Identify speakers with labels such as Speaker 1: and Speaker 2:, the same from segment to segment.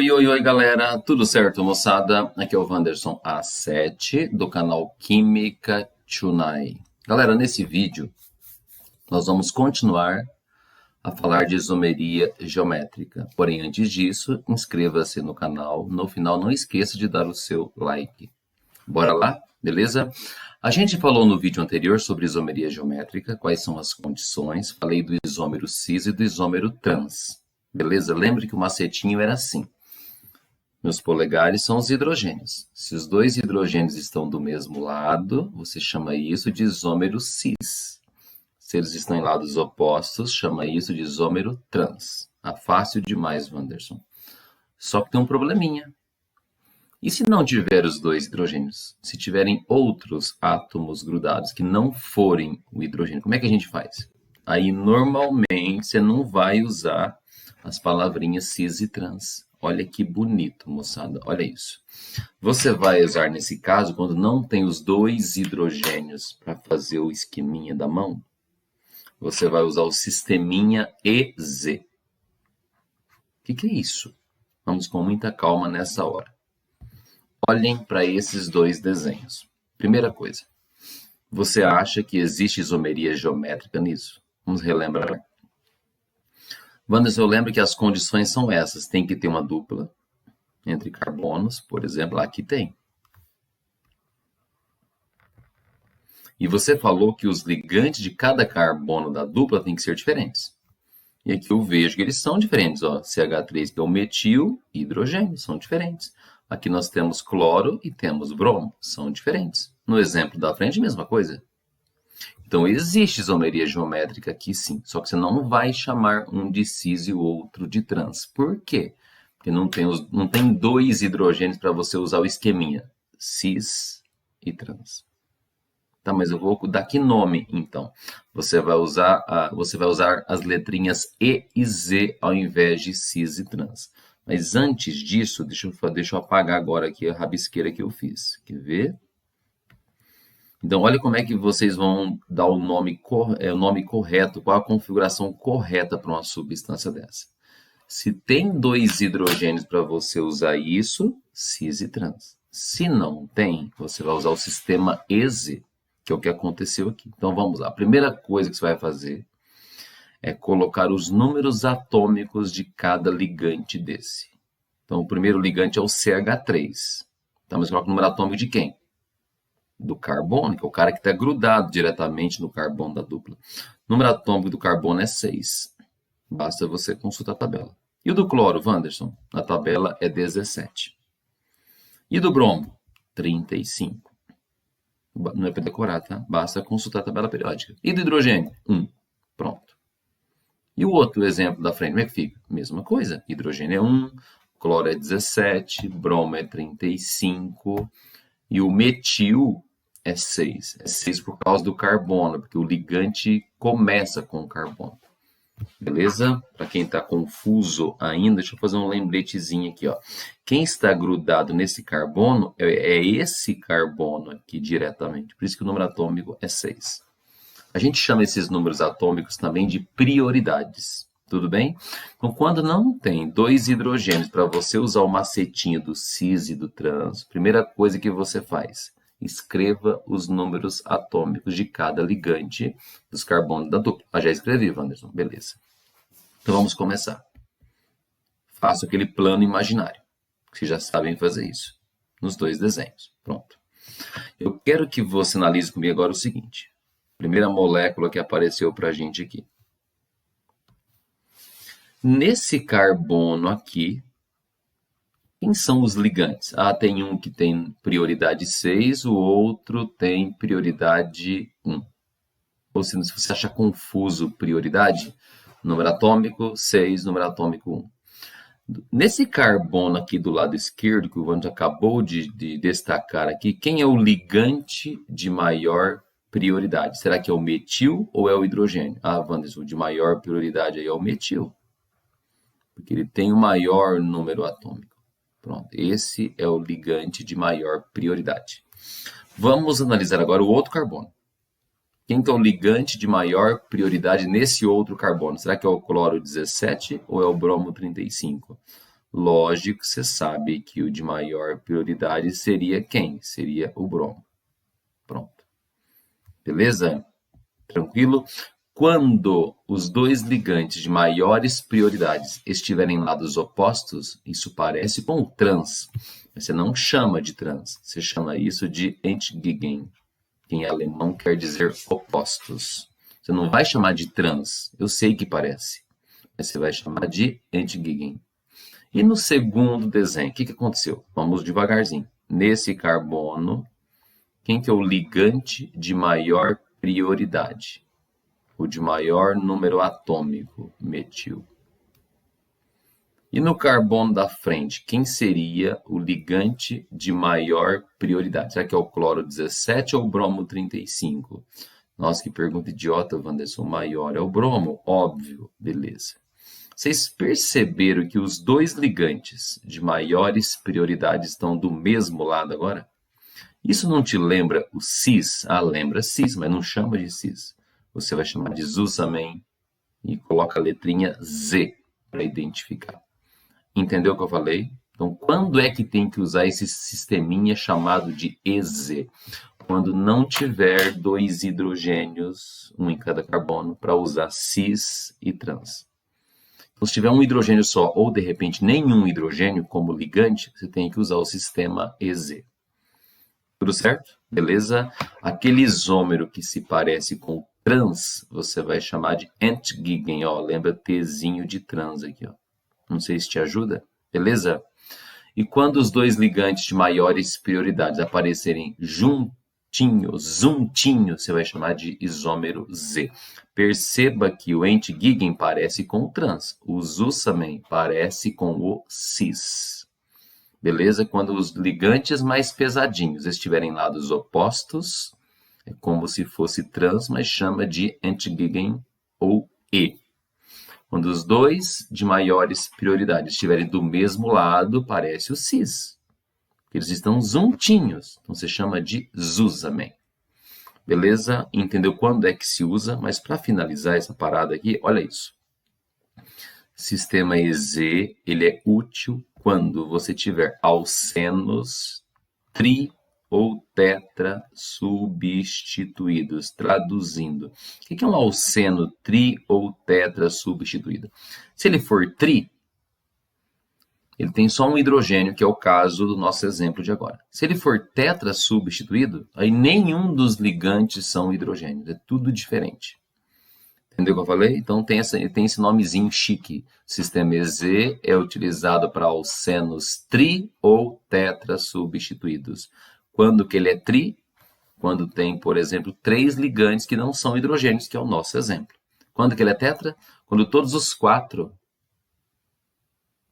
Speaker 1: Oi, oi, oi, galera, tudo certo, moçada? Aqui é o Wanderson A7 do canal Química Tonight. Galera, nesse vídeo nós vamos continuar a falar de isomeria geométrica. Porém, antes disso, inscreva-se no canal. No final, não esqueça de dar o seu like. Bora lá, beleza? A gente falou no vídeo anterior sobre isomeria geométrica, quais são as condições. Falei do isômero cis e do isômero trans. Beleza? Lembre que o macetinho era assim. Meus polegares são os hidrogênios. Se os dois hidrogênios estão do mesmo lado, você chama isso de isômero cis. Se eles estão em lados opostos, chama isso de isômero trans. Ah, fácil demais, Wanderson. Só que tem um probleminha. E se não tiver os dois hidrogênios? Se tiverem outros átomos grudados que não forem o hidrogênio, como é que a gente faz? Aí, normalmente, você não vai usar as palavrinhas cis e trans. Olha que bonito, moçada. Olha isso. Você vai usar, nesse caso, quando não tem os dois hidrogênios para fazer o esqueminha da mão, você vai usar o sisteminha EZ. O que é isso? Vamos com muita calma nessa hora. Olhem para esses dois desenhos. Primeira coisa, você acha que existe isomeria geométrica nisso? Vamos relembrar. Wanderson, eu lembro que as condições são essas. Tem que ter uma dupla entre carbonos, por exemplo, aqui tem. E você falou que os ligantes de cada carbono da dupla têm que ser diferentes. E aqui eu vejo que eles são diferentes. Ó. CH3, que é o metil, e hidrogênio, são diferentes. Aqui nós temos cloro e temos bromo, são diferentes. No exemplo da frente, mesma coisa. Então, existe isomeria geométrica aqui sim, só que você não vai chamar um de cis e o outro de trans. Por quê? Porque não tem dois hidrogênios para você usar o esqueminha, cis e trans. Tá, mas eu vou dar que nome, então? Você vai usar as letrinhas E e Z ao invés de cis e trans. Mas antes disso, deixa eu apagar agora aqui a rabisqueira que eu fiz. Quer ver? Então, olha como é que vocês vão dar o nome correto, qual a configuração correta para uma substância dessa. Se tem dois hidrogênios para você usar isso, cis e trans. Se não tem, você vai usar o sistema EZ, que é o que aconteceu aqui. Então, vamos lá. A primeira coisa que você vai fazer é colocar os números atômicos de cada ligante desse. Então, o primeiro ligante é o CH3. Então, mas coloca o número atômico de quem? Do carbono, que é o cara que está grudado diretamente no carbono da dupla. O número atômico do carbono é 6. Basta você consultar a tabela. E o do cloro, Wanderson? Na tabela é 17. E do bromo? 35. Não é para decorar, tá? Basta consultar a tabela periódica. E do hidrogênio? 1. Pronto. E o outro exemplo da frente, como é que fica? Mesma coisa. Hidrogênio é 1, cloro é 17, bromo é 35 e o metil é 6. É 6 por causa do carbono, porque o ligante começa com o carbono. Beleza? Para quem está confuso ainda, deixa eu fazer um lembretezinho aqui. Ó. Quem está grudado nesse carbono é esse carbono aqui diretamente. Por isso que o número atômico é 6. A gente chama esses números atômicos também de prioridades. Tudo bem? Então, quando não tem dois hidrogênios para você usar o macetinho do cis e do trans, primeira coisa que você faz, escreva os números atômicos de cada ligante dos carbonos da dupla. Já escrevi, Wanderson. Beleza. Então, vamos começar. Faço aquele plano imaginário. Vocês já sabem fazer isso. Nos dois desenhos. Pronto. Eu quero que você analise comigo agora o seguinte. Primeira molécula que apareceu para a gente aqui. Nesse carbono aqui, quem são os ligantes? Ah, tem um que tem prioridade 6, o outro tem prioridade 1. Ou seja, se você achar confuso prioridade, número atômico 6, número atômico 1. Nesse carbono aqui do lado esquerdo, que o Wanderson acabou de destacar aqui, quem é o ligante de maior prioridade? Será que é o metil ou é o hidrogênio? Ah, Wanderson, de maior prioridade aí é o metil. Porque ele tem o maior número atômico. Pronto, esse é o ligante de maior prioridade. Vamos analisar agora o outro carbono. Quem é o ligante de maior prioridade nesse outro carbono? Será que é o cloro 17 ou é o bromo 35? Lógico, você sabe que o de maior prioridade seria quem? Seria o bromo. Pronto. Beleza? Tranquilo? Quando os dois ligantes de maiores prioridades estiverem em lados opostos, isso parece com o trans. Você não chama de trans, você chama isso de Entgegen, que em alemão quer dizer opostos. Você não vai chamar de trans, eu sei que parece, mas você vai chamar de Entgegen. E no segundo desenho, o que aconteceu? Vamos devagarzinho. Nesse carbono, quem que é o ligante de maior prioridade? O de maior número atômico, metil. E no carbono da frente, quem seria o ligante de maior prioridade? Será que é o cloro 17 ou o bromo 35? Nossa, que pergunta idiota, Wanderson. Maior é o bromo? Óbvio, beleza. Vocês perceberam que os dois ligantes de maiores prioridades estão do mesmo lado agora? Isso não te lembra o cis? Ah, lembra cis, mas não chama de cis. Você vai chamar de Zusamen e coloca a letrinha Z para identificar. Entendeu o que eu falei? Então, quando é que tem que usar esse sisteminha chamado de EZ? Quando não tiver dois hidrogênios, um em cada carbono, para usar cis e trans. Então, se tiver um hidrogênio só, ou de repente nenhum hidrogênio como ligante, você tem que usar o sistema EZ. Tudo certo? Beleza? Aquele isômero que se parece com o trans, você vai chamar de Entgegen, ó. Lembra Tzinho de trans aqui, ó. Não sei se te ajuda. Beleza? E quando os dois ligantes de maiores prioridades aparecerem juntinhos, você vai chamar de isômero Z. Perceba que o Entgegen parece com o trans. O Zusamen parece com o cis. Beleza? Quando os ligantes mais pesadinhos estiverem em lados opostos, é como se fosse trans, mas chama de Entgegen ou E. Quando os dois de maiores prioridades estiverem do mesmo lado, parece o cis. Eles estão juntinhos, então você chama de Zusamen. Beleza? Entendeu quando é que se usa? Mas para finalizar essa parada aqui, olha isso. Sistema EZ, ele é útil quando você tiver alcenos tri ou tetra substituídos. Traduzindo, o que é um alceno tri ou tetra substituído? Se ele for tri, ele tem só um hidrogênio, que é o caso do nosso exemplo de agora. Se ele for tetra substituído, aí nenhum dos ligantes são hidrogênios, é tudo diferente. Entendeu o que eu falei? Então tem esse nomezinho chique. O sistema EZ é utilizado para alcenos tri ou tetra substituídos. Quando que ele é tri? Quando tem, por exemplo, 3 ligantes que não são hidrogênios, que é o nosso exemplo. Quando que ele é tetra? Quando todos os 4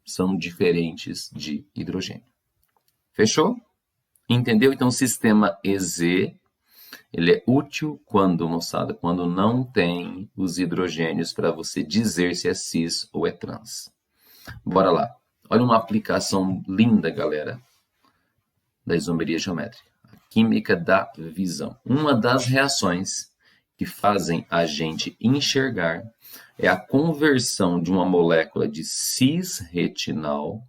Speaker 1: são diferentes de hidrogênio. Fechou? Entendeu? Então o sistema EZ ele é útil quando, moçada, quando não tem os hidrogênios para você dizer se é cis ou é trans. Bora lá. Olha uma aplicação linda, galera, da isomeria geométrica. A química da visão. Uma das reações que fazem a gente enxergar é a conversão de uma molécula de cis-retinal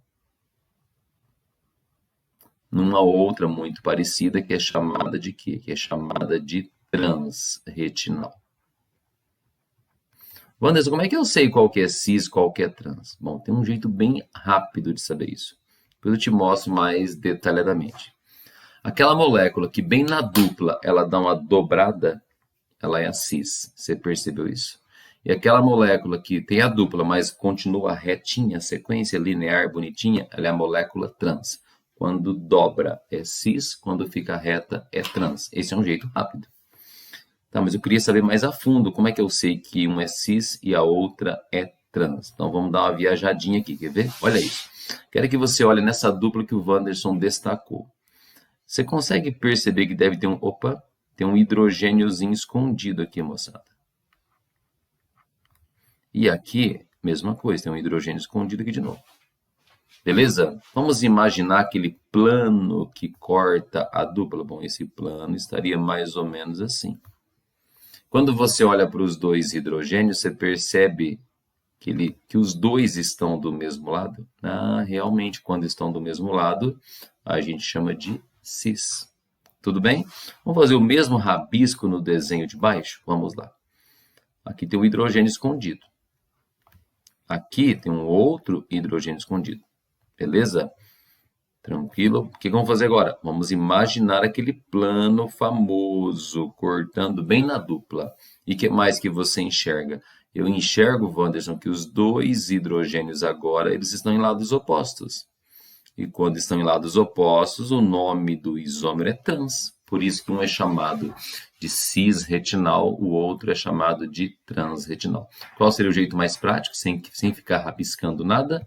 Speaker 1: numa outra muito parecida, que é chamada de quê? Que é chamada de transretinal. Wanderson, como é que eu sei qual que é cis, qual que é trans? Bom, tem um jeito bem rápido de saber isso. Depois eu te mostro mais detalhadamente. Aquela molécula que bem na dupla ela dá uma dobrada, ela é a cis. Você percebeu isso? E aquela molécula que tem a dupla, mas continua retinha, sequência linear, bonitinha, ela é a molécula trans. Quando dobra é cis, quando fica reta é trans. Esse é um jeito rápido. Tá, mas eu queria saber mais a fundo como é que eu sei que uma é cis e a outra é trans. Então vamos dar uma viajadinha aqui, quer ver? Olha isso. Quero que você olhe nessa dupla que o Wanderson destacou. Você consegue perceber que deve ter tem um hidrogêniozinho escondido aqui, moçada. E aqui, mesma coisa, tem um hidrogênio escondido aqui de novo. Beleza? Vamos imaginar aquele plano que corta a dupla. Bom, esse plano estaria mais ou menos assim. Quando você olha para os dois hidrogênios, você percebe que os dois estão do mesmo lado? Realmente, quando estão do mesmo lado, a gente chama de cis. Tudo bem? Vamos fazer o mesmo rabisco no desenho de baixo? Vamos lá. Aqui tem um hidrogênio escondido. Aqui tem um outro hidrogênio escondido. Beleza? Tranquilo? O que vamos fazer agora? Vamos imaginar aquele plano famoso, cortando bem na dupla. E o que mais que você enxerga? Eu enxergo, Wanderson, que os dois hidrogênios agora, eles estão em lados opostos. E quando estão em lados opostos, o nome do isômero é trans. Por isso que um é chamado de cis-retinal, o outro é chamado de trans-retinal. Qual seria o jeito mais prático, sem ficar rabiscando nada?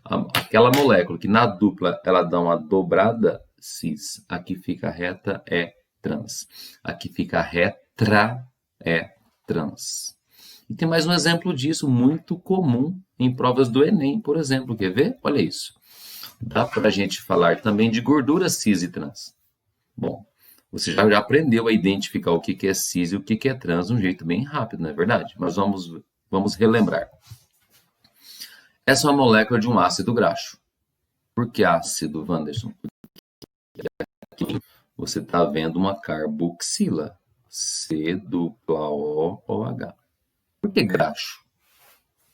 Speaker 1: Aquela molécula que na dupla ela dá uma dobrada, cis. Aqui fica reta, é trans. Aqui fica retra, é trans. E tem mais um exemplo disso, muito comum em provas do Enem, por exemplo. Quer ver? Olha isso. Dá para a gente falar também de gordura cis e trans. Bom, você já aprendeu a identificar o que é cis e o que é trans de um jeito bem rápido, não é verdade? Mas vamos relembrar. Essa é uma molécula de um ácido graxo. Por que ácido, Wanderson? Porque aqui você está vendo uma carboxila. C-O-O-H. Por que graxo?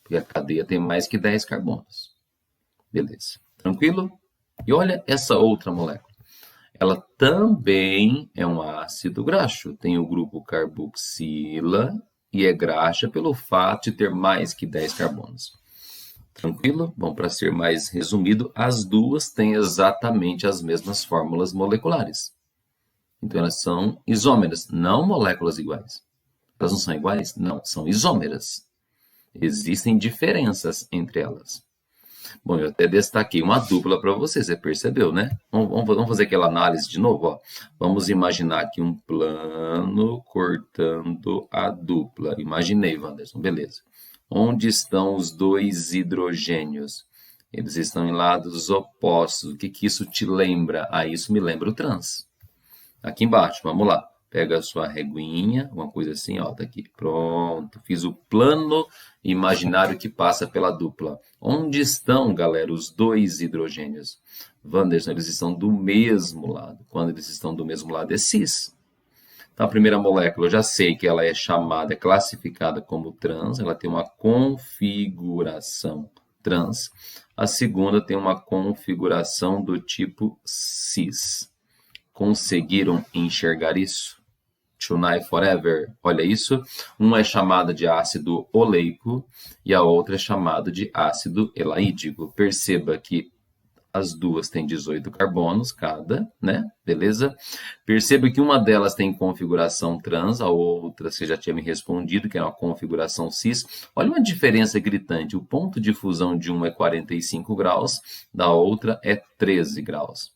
Speaker 1: Porque a cadeia tem mais que 10 carbonos. Beleza. Tranquilo? E olha essa outra molécula. Ela também é um ácido graxo. Tem o grupo carboxila e é graxa pelo fato de ter mais que 10 carbonos. Tranquilo? Bom, para ser mais resumido, as duas têm exatamente as mesmas fórmulas moleculares. Então, elas são isômeras, não moléculas iguais. Elas não são iguais? Não, são isômeras. Existem diferenças entre elas. Bom, eu até destaquei uma dupla para você, você percebeu, né? Vamos fazer aquela análise de novo, ó. Vamos imaginar aqui um plano cortando a dupla. Imaginei, Wanderson, beleza. Onde estão os dois hidrogênios? Eles estão em lados opostos. O que isso te lembra? Isso me lembra o trans. Aqui embaixo, vamos lá. Pega a sua reguinha, uma coisa assim, ó, tá aqui. Pronto, fiz o plano imaginário que passa pela dupla. Onde estão, galera, os dois hidrogênios? Wanderson, eles estão do mesmo lado. Quando eles estão do mesmo lado, é cis. Então, a primeira molécula, eu já sei que ela é classificada como trans, ela tem uma configuração trans. A segunda tem uma configuração do tipo cis. Conseguiram enxergar isso? Tonight Forever, olha isso. Uma é chamada de ácido oleico e a outra é chamada de ácido elaídico. Perceba que as duas têm 18 carbonos cada, né? Beleza? Perceba que uma delas tem configuração trans, a outra você já tinha me respondido, que é uma configuração cis. Olha uma diferença gritante. O ponto de fusão de uma é 45 graus, da outra é 13 graus.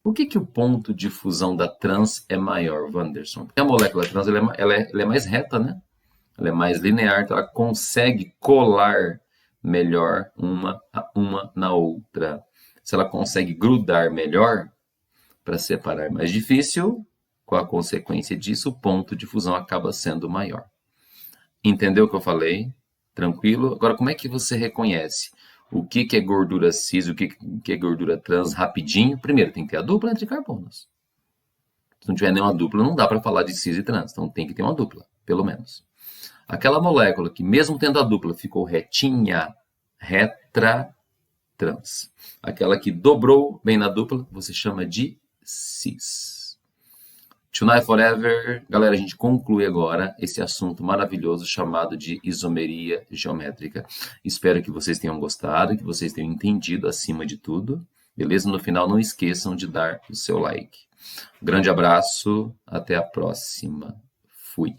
Speaker 1: Por que o ponto de fusão da trans é maior, Wanderson? Porque a molécula trans ela é mais reta, né? Ela é mais linear, então ela consegue colar melhor uma na outra. Se ela consegue grudar melhor, para separar é mais difícil, com a consequência disso, o ponto de fusão acaba sendo maior. Entendeu o que eu falei? Tranquilo? Agora, como é que você reconhece o que é gordura cis, o que é gordura trans rapidinho? Primeiro, tem que ter a dupla entre carbonos. Se não tiver nenhuma dupla, não dá para falar de cis e trans. Então, tem que ter uma dupla, pelo menos. Aquela molécula que, mesmo tendo a dupla, ficou retinha, retra, trans. Aquela que dobrou bem na dupla, você chama de cis. Tonight Forever. Galera, a gente conclui agora esse assunto maravilhoso chamado de isomeria geométrica. Espero que vocês tenham gostado, que vocês tenham entendido acima de tudo. Beleza? No final, não esqueçam de dar o seu like. Grande abraço, até a próxima. Fui.